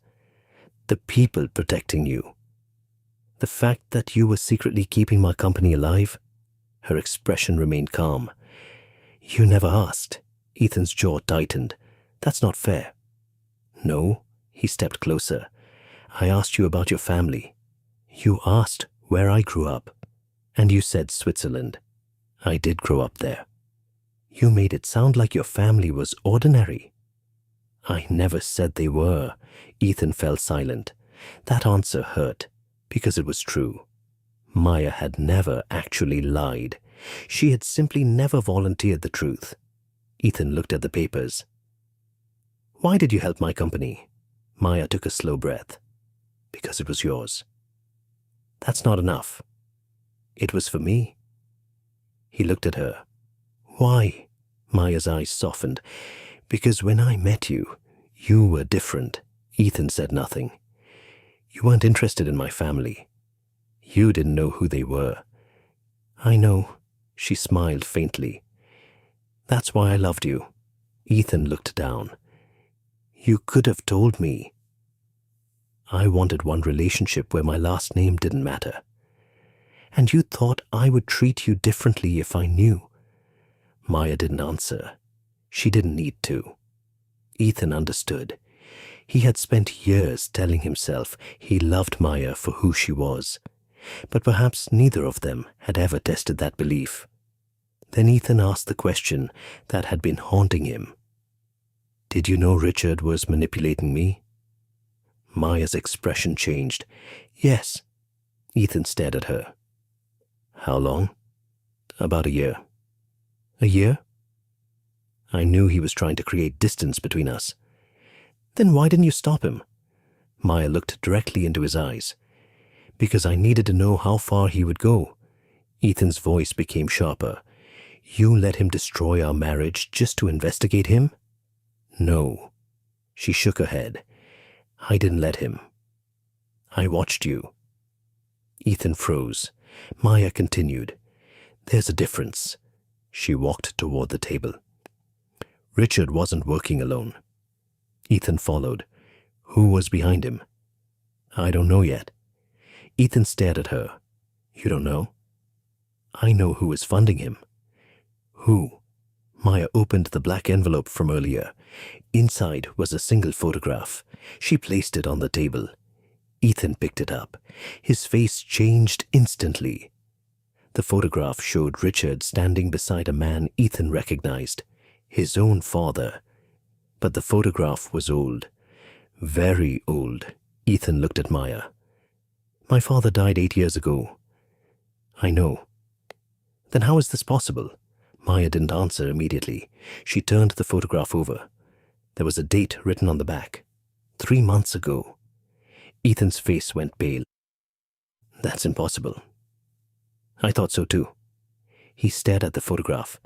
The people protecting you. The fact that you were secretly keeping my company alive." Her expression remained calm. "You never asked." Ethan's jaw tightened. "That's not fair." "No." He stepped closer. "I asked you about your family. You asked where I grew up. And you said Switzerland. I did grow up there. You made it sound like your family was ordinary." "I never said they were." Ethan fell silent. That answer hurt, because it was true. Maya had never actually lied. She had simply never volunteered the truth. Ethan looked at the papers. "Why did you help my company?" Maya took a slow breath. "Because it was yours." "That's not enough." "It was for me." He looked at her. "Why?" Maya's eyes softened. "Because when I met you, you were different." Ethan said nothing. "You weren't interested in my family. You didn't know who they were." "I know." She smiled faintly. "That's why I loved you." Ethan looked down. "You could have told me." I wanted one relationship where my last name didn't matter. And you thought I would treat you differently if I knew. Maya didn't answer. She didn't need to. Ethan understood. He had spent years telling himself he loved Maya for who she was, but perhaps neither of them had ever tested that belief. Then Ethan asked the question that had been haunting him. Did you know Richard was manipulating me? Maya's expression changed. Yes. Ethan stared at her. How long? About a year. A year? I knew he was trying to create distance between us. Then why didn't you stop him? Maya looked directly into his eyes. Because I needed to know how far he would go. Ethan's voice became sharper. You let him destroy our marriage just to investigate him? No. She shook her head. I didn't let him. I watched you. Ethan froze. Maya continued. There's a difference. She walked toward the table. Richard wasn't working alone. Ethan followed. Who was behind him? I don't know yet. Ethan stared at her. You don't know? I know who is funding him. Who? Maya opened the black envelope from earlier. Inside was a single photograph. She placed it on the table. Ethan picked it up. His face changed instantly. The photograph showed Richard standing beside a man Ethan recognized, his own father. But the photograph was old. Very old. Ethan looked at Maya. My father died 8 years ago. I know. Then how is this possible? Maya didn't answer immediately. She turned the photograph over. There was a date written on the back. 3 months ago. Ethan's face went pale. That's impossible. I thought so too. He stared at the photograph.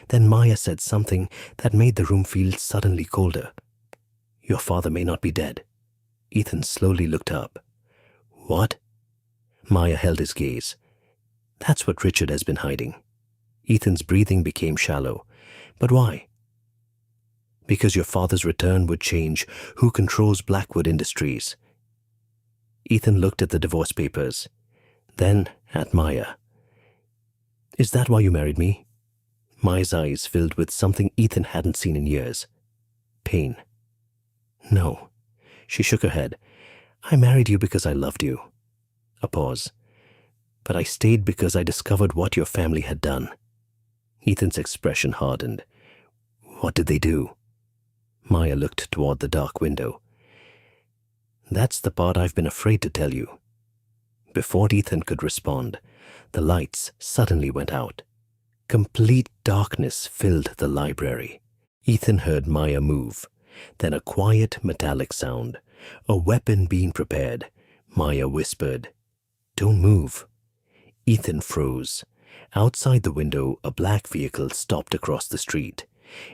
Then Maya said something that made the room feel suddenly colder. Your father may not be dead. Ethan slowly looked up. What? Maya held his gaze. That's what Richard has been hiding. Ethan's breathing became shallow. But why? Because your father's return would change who controls Blackwood Industries. Ethan looked at the divorce papers, then at Maya. Is that why you married me? Maya's eyes filled with something Ethan hadn't seen in years. Pain. No. She shook her head. I married you because I loved you. A pause. But I stayed because I discovered what your family had done. Ethan's expression hardened. What did they do? Maya looked toward the dark window. That's the part I've been afraid to tell you. Before Ethan could respond, the lights suddenly went out. Complete darkness filled the library. Ethan heard Maya move, then a quiet metallic sound, a weapon being prepared. Maya whispered, Don't move. Ethan froze. Outside the window, a black vehicle stopped across the street.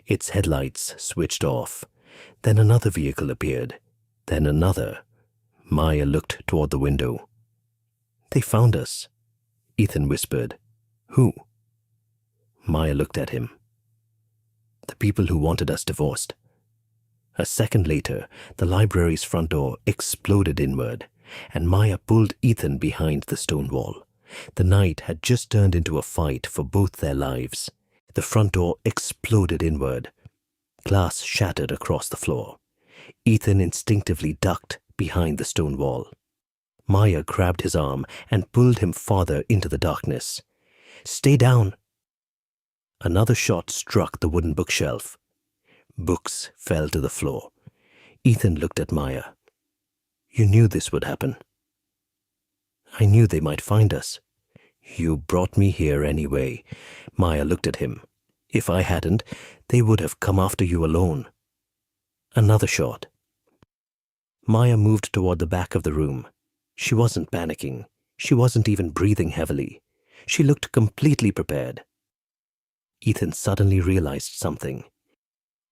Its headlights switched off. Then another vehicle appeared. Then another. Maya looked toward the window. They found us. Ethan whispered. Who? Maya looked at him. The people who wanted us divorced. A second later, the library's front door exploded inward, and Maya pulled Ethan behind the stone wall. The night had just turned into a fight for both their lives. The front door exploded inward. Glass shattered across the floor. Ethan instinctively ducked behind the stone wall. Maya grabbed his arm and pulled him farther into the darkness. Stay down. Another shot struck the wooden bookshelf. Books fell to the floor. Ethan looked at Maya. You knew this would happen. I knew they might find us. You brought me here anyway. Maya looked at him. If I hadn't, they would have come after you alone. Another shot. Maya moved toward the back of the room. She wasn't panicking. She wasn't even breathing heavily. She looked completely prepared. Ethan suddenly realized something.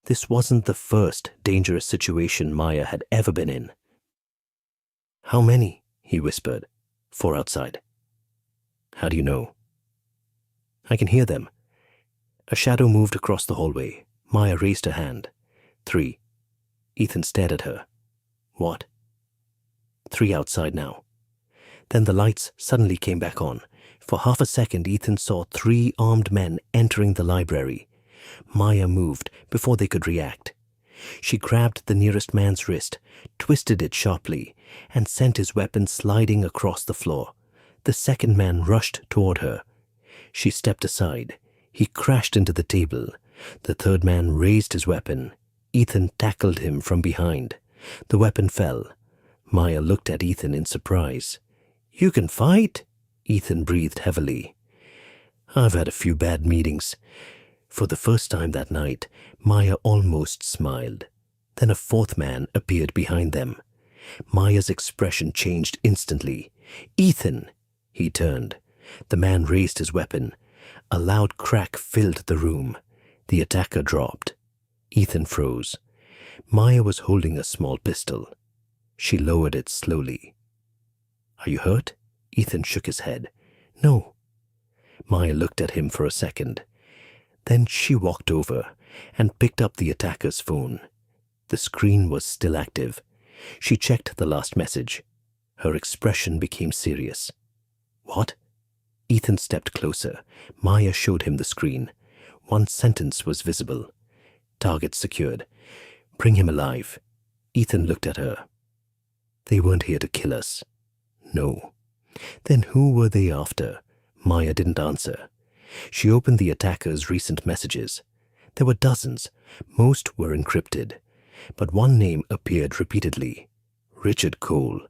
This wasn't the first dangerous situation Maya had ever been in. How many? He whispered. 4 outside. How do you know? I can hear them. A shadow moved across the hallway. Maya raised her hand. 3. Ethan stared at her. What? 3 outside now. Then the lights suddenly came back on. For half a second, Ethan saw 3 armed men entering the library. Maya moved before they could react. She grabbed the nearest man's wrist, twisted it sharply, and sent his weapon sliding across the floor. The second man rushed toward her. She stepped aside. He crashed into the table. The third man raised his weapon. Ethan tackled him from behind. The weapon fell. Maya looked at Ethan in surprise. "You can fight?" Ethan breathed heavily. "I've had a few bad meetings." For the first time that night, Maya almost smiled. Then a fourth man appeared behind them. Maya's expression changed instantly. "Ethan!" He turned. The man raised his weapon. A loud crack filled the room. The attacker dropped. Ethan froze. Maya was holding a small pistol. She lowered it slowly. "Are you hurt?" Ethan shook his head. "No." Maya looked at him for a second. Then she walked over and picked up the attacker's phone. The screen was still active. She checked the last message. Her expression became serious. "What?" Ethan stepped closer. Maya showed him the screen. One sentence was visible. "Target secured. Bring him alive." Ethan looked at her. "They weren't here to kill us." "No." "Then who were they after?" Maya didn't answer. She opened the attacker's recent messages. There were dozens. Most were encrypted. But one name appeared repeatedly. Richard Cole.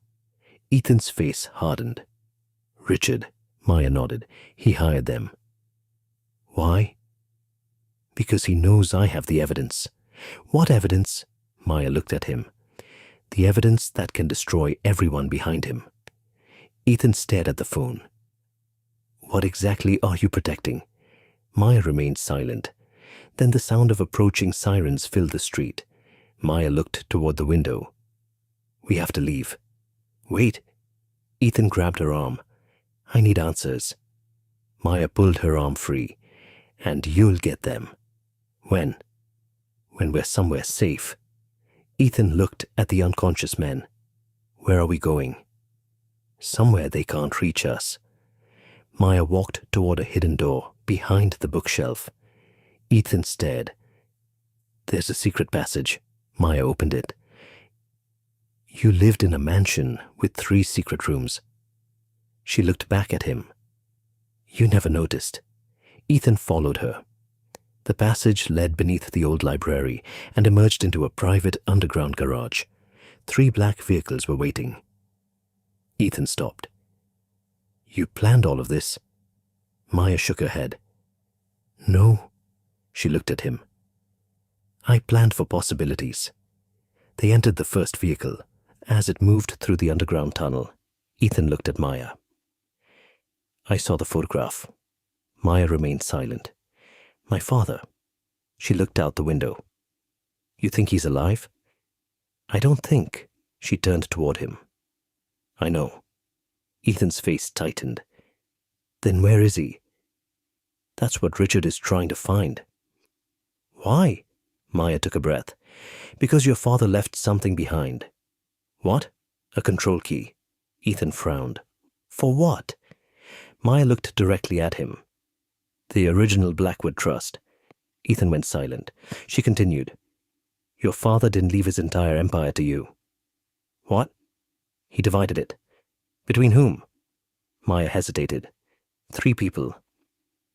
Ethan's face hardened. "Richard," Maya nodded. "He hired them." "Why?" "Because he knows I have the evidence." "What evidence?" Maya looked at him. "The evidence that can destroy everyone behind him." Ethan stared at the phone. "What exactly are you protecting?" Maya remained silent. Then the sound of approaching sirens filled the street. Maya looked toward the window. "We have to leave." "Wait." Ethan grabbed her arm. "I need answers." Maya pulled her arm free. "And you'll get them." "When?" "When we're somewhere safe." Ethan looked at the unconscious men. "Where are we going?" "Somewhere they can't reach us." Maya walked toward a hidden door behind the bookshelf. Ethan stared. "There's a secret passage." Maya opened it. "You lived in a mansion with 3 secret rooms." She looked back at him. "You never noticed." Ethan followed her. The passage led beneath the old library and emerged into a private underground garage. 3 black vehicles were waiting. Ethan stopped. "You planned all of this?" Maya shook her head. "No." She looked at him. "I planned for possibilities." They entered the first vehicle. As it moved through the underground tunnel, Ethan looked at Maya. "I saw the photograph." Maya remained silent. "My father." She looked out the window. "You think he's alive?" "I don't think." She turned toward him. "I know." Ethan's face tightened. "Then where is he?" "That's what Richard is trying to find." "Why?" Maya took a breath. "Because your father left something behind." "What?" "A control key." Ethan frowned. "For what?" Maya looked directly at him. "The original Blackwood Trust." Ethan went silent. She continued. "Your father didn't leave his entire empire to you." "What?" "He divided it." "Between whom?" Maya hesitated. 3 people.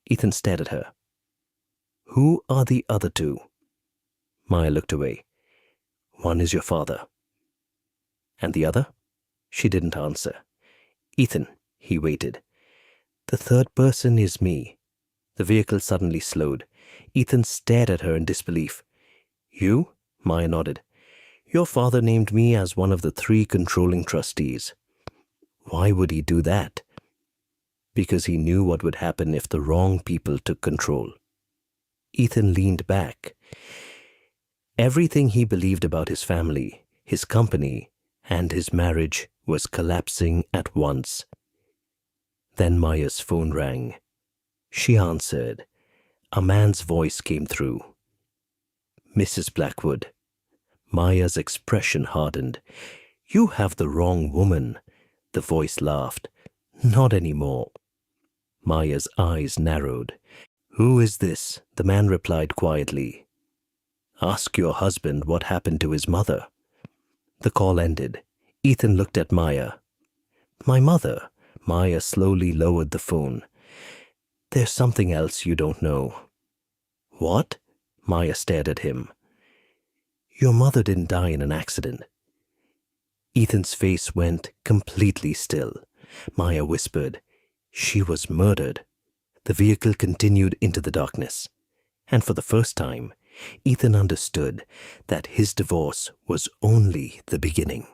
Ethan stared at her. "Who are the other 2? Maya looked away. "One is your father." "And the other?" She didn't answer. "Ethan," he waited. "The third person is me." The vehicle suddenly slowed. Ethan stared at her in disbelief. "You?" Maya nodded. "Your father named me as one of the 3 controlling trustees." "Why would he do that?" "Because he knew what would happen if the wrong people took control." Ethan leaned back. Everything he believed about his family, his company, and his marriage was collapsing at once. Then Maya's phone rang. She answered. A man's voice came through. "Mrs. Blackwood." Maya's expression hardened. You have the wrong woman, the voice laughed. Not anymore. Maya's eyes narrowed. Who is this? The man replied quietly. Ask your husband what happened to his mother. The call ended. Ethan looked at Maya. My mother? Maya slowly lowered the phone. There's something else you don't know. What? Maya stared at him. Your mother didn't die in an accident. Ethan's face went completely still. Maya whispered, she was murdered. The vehicle continued into the darkness. And for the first time, Ethan understood that his divorce was only the beginning.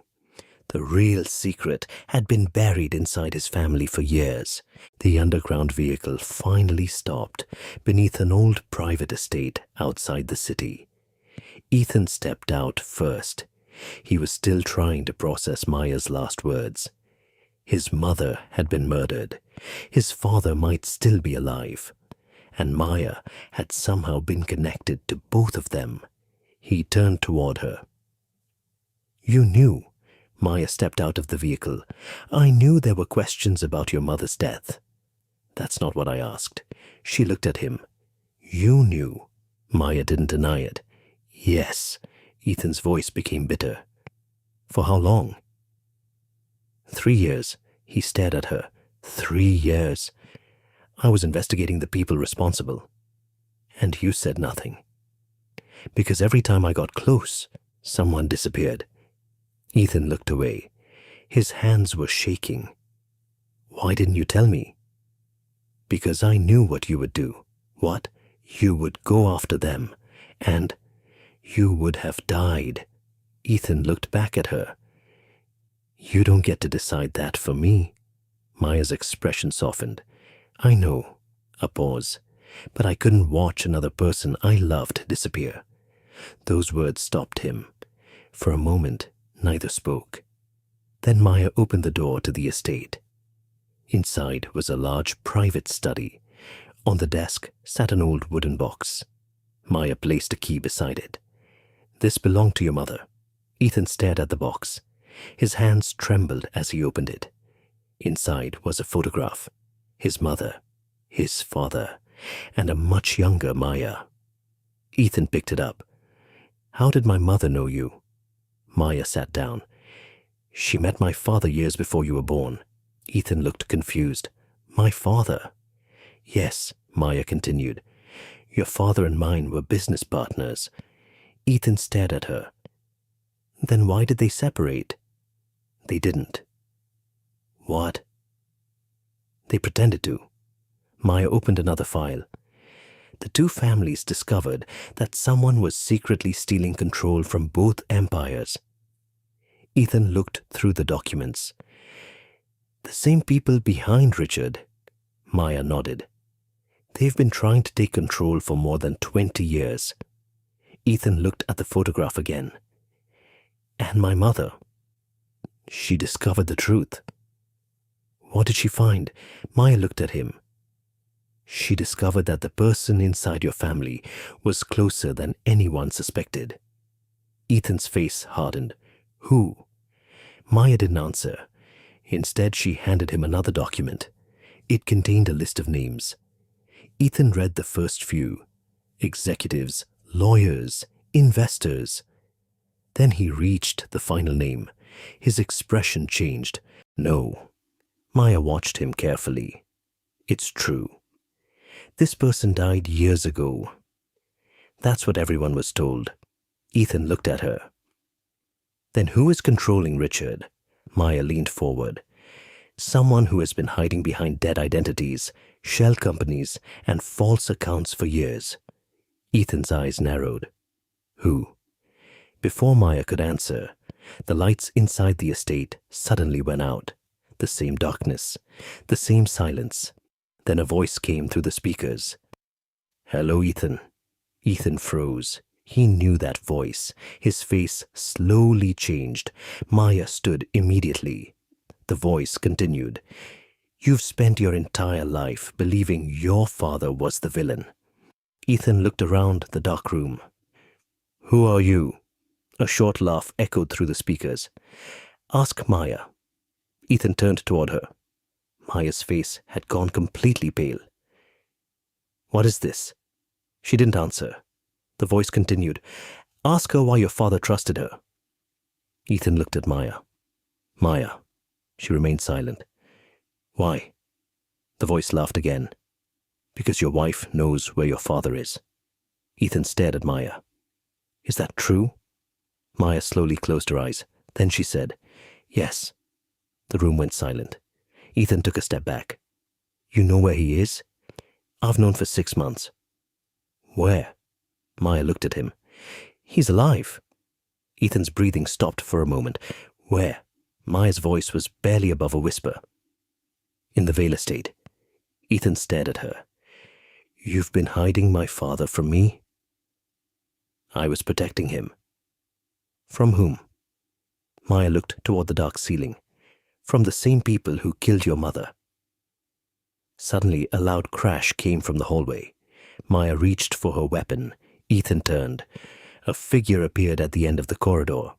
The real secret had been buried inside his family for years. The underground vehicle finally stopped beneath an old private estate outside the city. Ethan stepped out first. He was still trying to process Maya's last words. His mother had been murdered. His father might still be alive. And Maya had somehow been connected to both of them. He turned toward her. You knew. Maya stepped out of the vehicle. I knew there were questions about your mother's death. That's not what I asked. She looked at him. You knew. Maya didn't deny it. Yes. Ethan's voice became bitter. For how long? 3 years. He stared at her. 3 years. I was investigating the people responsible. And you said nothing. Because every time I got close, someone disappeared. Ethan looked away. His hands were shaking. Why didn't you tell me? Because I knew what you would do. What? You would go after them. And you would have died. Ethan looked back at her. You don't get to decide that for me. Maya's expression softened. I know. A pause. But I couldn't watch another person I loved disappear. Those words stopped him. For a moment, neither spoke. Then Maya opened the door to the estate. Inside was a large private study. On the desk sat an old wooden box. Maya placed a key beside it. This belonged to your mother. Ethan stared at the box. His hands trembled as he opened it. Inside was a photograph. His mother, his father, and a much younger Maya. Ethan picked it up. How did my mother know you? Maya sat down. She met my father years before you were born. Ethan looked confused. My father? Yes, Maya continued. Your father and mine were business partners. Ethan stared at her. Then why did they separate? They didn't. What? They pretended to. Maya opened another file. The two families discovered that someone was secretly stealing control from both empires. Ethan looked through the documents. The same people behind Richard. Maya nodded. They've been trying to take control for more than 20 years. Ethan looked at the photograph again. And my mother. She discovered the truth. What did she find? Maya looked at him. She discovered that the person inside your family was closer than anyone suspected. Ethan's face hardened. Who? Maya didn't answer. Instead, she handed him another document. It contained a list of names. Ethan read the first few. Executives, lawyers, investors. Then he reached the final name. His expression changed. No. Maya watched him carefully. It's true. This person died years ago. That's what everyone was told. Ethan looked at her. Then who is controlling Richard? Maya leaned forward. Someone who has been hiding behind dead identities, shell companies, and false accounts for years. Ethan's eyes narrowed. Who? Before Maya could answer, the lights inside the estate suddenly went out. The same darkness, the same silence. Then a voice came through the speakers. Hello, Ethan. Ethan froze. He knew that voice. His face slowly changed. Maya stood immediately. The voice continued. You've spent your entire life believing your father was the villain. Ethan looked around the dark room. Who are you? A short laugh echoed through the speakers. Ask Maya. Ethan turned toward her. Maya's face had gone completely pale. What is this? She didn't answer. The voice continued. Ask her why your father trusted her. Ethan looked at Maya. Maya. She remained silent. Why? The voice laughed again. Because your wife knows where your father is. Ethan stared at Maya. Is that true? Maya slowly closed her eyes. Then she said, Yes. The room went silent. Ethan took a step back. You know where he is? I've known for 6 months. Where? Maya looked at him. He's alive. Ethan's breathing stopped for a moment. Where? Maya's voice was barely above a whisper. In the Vale estate. Ethan stared at her. You've been hiding my father from me? I was protecting him. From whom? Maya looked toward the dark ceiling. From the same people who killed your mother. Suddenly, a loud crash came from the hallway. Maya reached for her weapon. Ethan turned. A figure appeared at the end of the corridor.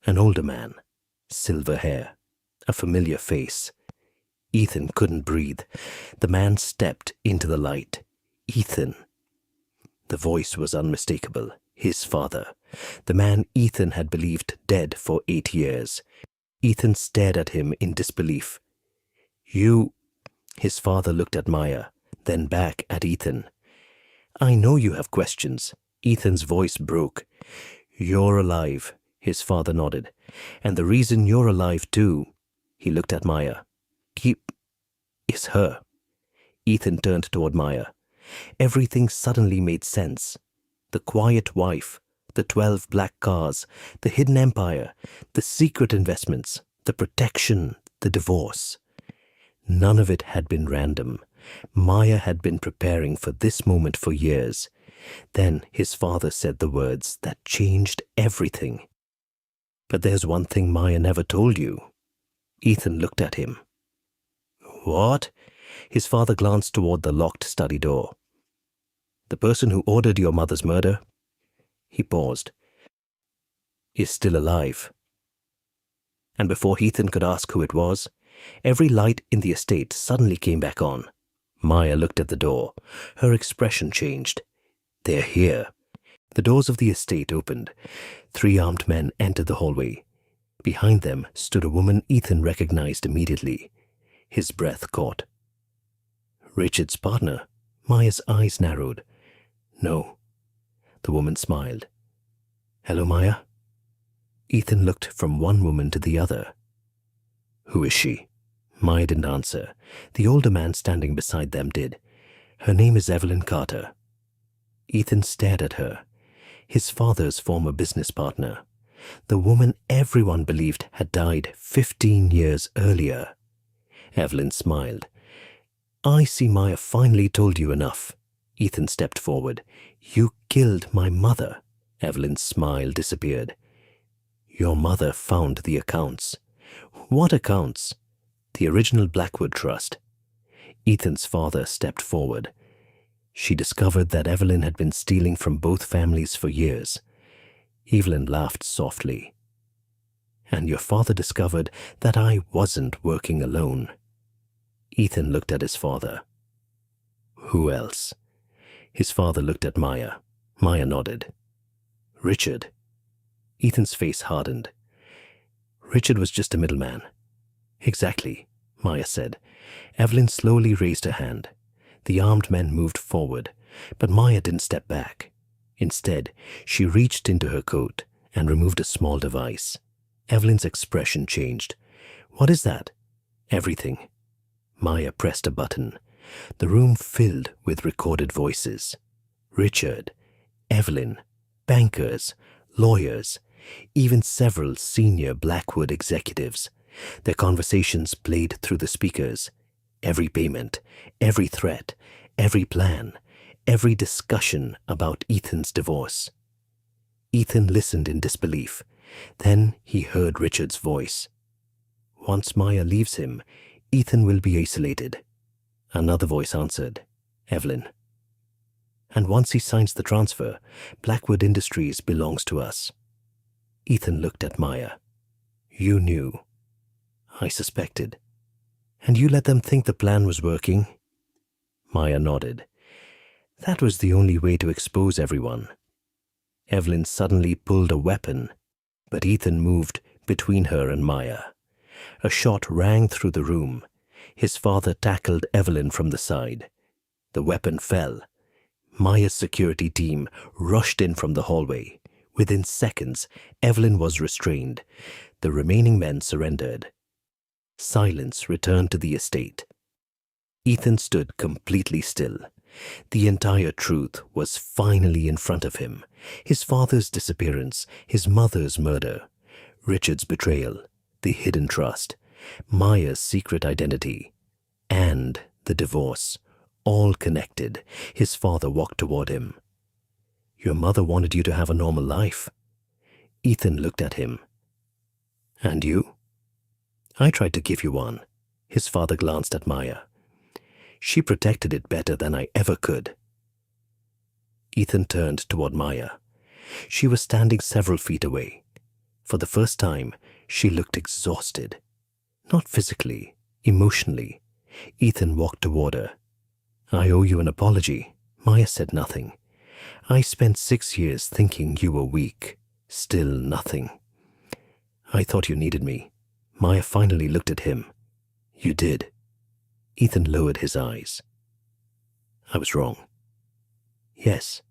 An older man. Silver hair. A familiar face. Ethan couldn't breathe. The man stepped into the light. Ethan. The voice was unmistakable. His father. The man Ethan had believed dead for 8 years. Ethan stared at him in disbelief. You... His father looked at Maya, then back at Ethan. I know you have questions. Ethan's voice broke. You're alive, his father nodded. And the reason you're alive too, he looked at Maya, is her. Ethan turned toward Maya. Everything suddenly made sense. The quiet wife, the 12 black cars, the hidden empire, the secret investments, the protection, the divorce. None of it had been random. Maya had been preparing for this moment for years. Then his father said the words that changed everything. But there's one thing Maya never told you. Ethan looked at him. What? His father glanced toward the locked study door. The person who ordered your mother's murder, he paused, is still alive. And before Ethan could ask who it was, every light in the estate suddenly came back on. Maya looked at the door. Her expression changed. They're here. The doors of the estate opened. 3 armed men entered the hallway. Behind them stood a woman Ethan recognized immediately. His breath caught. Richard's partner. Maya's eyes narrowed. No. The woman smiled. Hello, Maya. Ethan looked from one woman to the other. Who is she? Maya didn't answer. The older man standing beside them did. Her name is Evelyn Carter. Ethan stared at her. His father's former business partner. The woman everyone believed had died 15 years earlier. Evelyn smiled. I see Maya finally told you enough. Ethan stepped forward. You killed my mother. Evelyn's smile disappeared. Your mother found the accounts. What accounts? The original Blackwood trust. Ethan's father stepped forward. She discovered that Evelyn had been stealing from both families for years. Evelyn laughed softly. And your father discovered that I wasn't working alone. Ethan looked at his father. Who else? His father looked at Maya. Maya nodded. Richard. Ethan's face hardened. Richard was just a middleman. Exactly, Maya said. Evelyn slowly raised her hand. The armed men moved forward, but Maya didn't step back. Instead, she reached into her coat and removed a small device. Evelyn's expression changed. What is that? Everything. Maya pressed a button. The room filled with recorded voices. Richard, Evelyn, bankers, lawyers, even several senior Blackwood executives. Their conversations played through the speakers. Every payment, every threat, every plan, every discussion about Ethan's divorce. Ethan listened in disbelief. Then he heard Richard's voice. Once Maya leaves him, Ethan will be isolated. Another voice answered, Evelyn. And once he signs the transfer, Blackwood Industries belongs to us. Ethan looked at Maya. You knew. I suspected. And you let them think the plan was working? Maya nodded. That was the only way to expose everyone. Evelyn suddenly pulled a weapon, but Ethan moved between her and Maya. A shot rang through the room. His father tackled Evelyn from the side. The weapon fell. Maya's security team rushed in from the hallway. Within seconds, Evelyn was restrained. The remaining men surrendered. Silence returned to the estate. Ethan stood completely still. The entire truth was finally in front of him. His father's disappearance, his mother's murder, Richard's betrayal, the hidden trust, Maya's secret identity, and the divorce, all connected. His father walked toward him. Your mother wanted you to have a normal life. Ethan looked at him. And you? I tried to give you one. His father glanced at Maya. She protected it better than I ever could. Ethan turned toward Maya. She was standing several feet away. For the first time, she looked exhausted. Not physically, emotionally. Ethan walked toward her. I owe you an apology. Maya said nothing. I spent 6 years thinking you were weak. Still nothing. I thought you needed me. Maya finally looked at him. You did. Ethan lowered his eyes. I was wrong. Yes.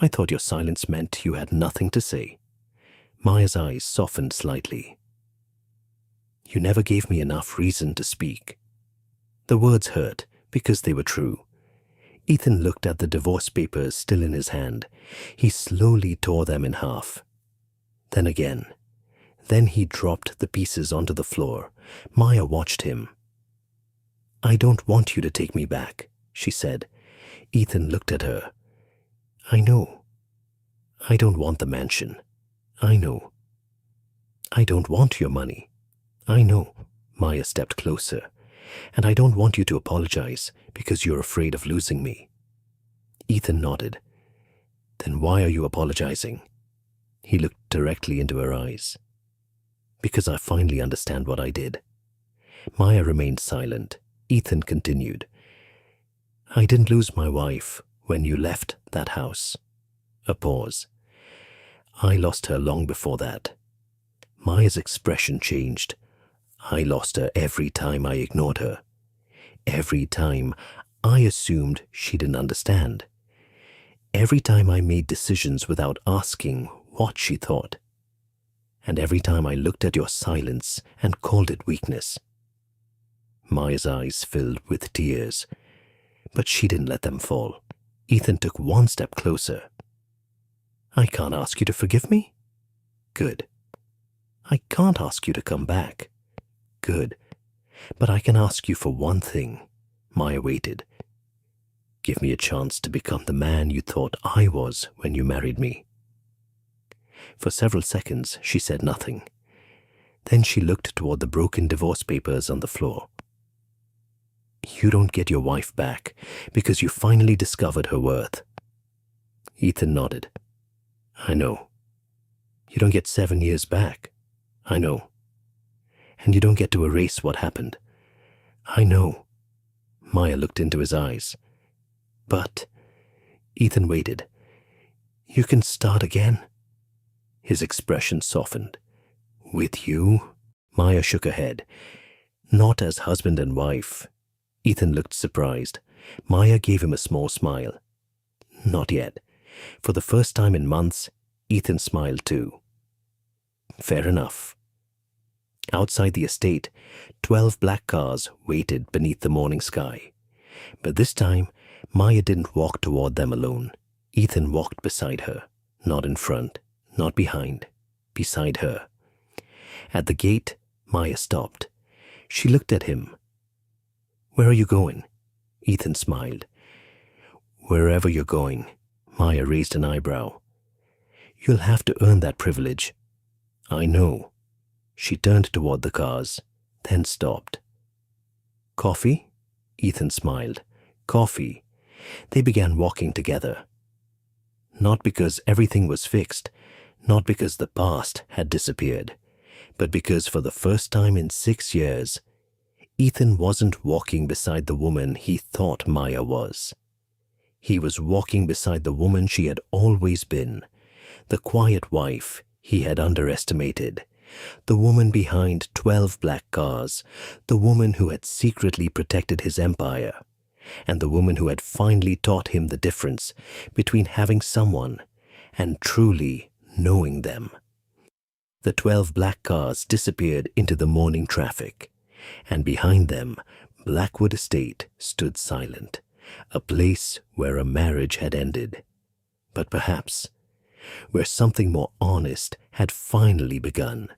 I thought your silence meant you had nothing to say. Maya's eyes softened slightly. You never gave me enough reason to speak. The words hurt because they were true. Ethan looked at the divorce papers still in his hand. He slowly tore them in half. Then again. Then he dropped the pieces onto the floor. Maya watched him. I don't want you to take me back, she said. Ethan looked at her. I know. I don't want the mansion. I know. I don't want your money. I know. Maya stepped closer. And I don't want you to apologize because you're afraid of losing me. Ethan nodded. Then why are you apologizing? He looked directly into her eyes. Because I finally understand what I did. Maya remained silent. Ethan continued. I didn't lose my wife when you left that house. A pause. I lost her long before that. Maya's expression changed. I lost her every time I ignored her. Every time I assumed she didn't understand. Every time I made decisions without asking what she thought. And every time I looked at your silence and called it weakness. Maya's eyes filled with tears, but she didn't let them fall. Ethan took one step closer. I can't ask you to forgive me? Good. I can't ask you to come back. Good. But I can ask you for one thing. Maya waited. Give me a chance to become the man you thought I was when you married me. For several seconds, she said nothing. Then she looked toward the broken divorce papers on the floor. You don't get your wife back because you finally discovered her worth. Ethan nodded. I know. You don't get 7 years back. I know. And you don't get to erase what happened. I know. Maya looked into his eyes. But, Ethan waited. You can start again. His expression softened. With you? Maya shook her head. Not as husband and wife. Ethan looked surprised. Maya gave him a small smile. Not yet. For the first time in months, Ethan smiled too. Fair enough. Outside the estate, 12 black cars waited beneath the morning sky. But this time, Maya didn't walk toward them alone. Ethan walked beside her, not in front, not behind, beside her. At the gate, Maya stopped. She looked at him. Where are you going? Ethan smiled. Wherever you're going. Maya raised an eyebrow. You'll have to earn that privilege. I know. She turned toward the cars, then stopped. Coffee? Ethan smiled. Coffee. They began walking together. Not because everything was fixed, not because the past had disappeared, but because for the first time in 6 years, Ethan wasn't walking beside the woman he thought Maya was. He was walking beside the woman she had always been, the quiet wife he had underestimated, the woman behind 12 black cars, the woman who had secretly protected his empire, and the woman who had finally taught him the difference between having someone and truly knowing them. The 12 black cars disappeared into the morning traffic, and behind them, Blackwood Estate stood silent, a place where a marriage had ended, but perhaps where something more honest had finally begun.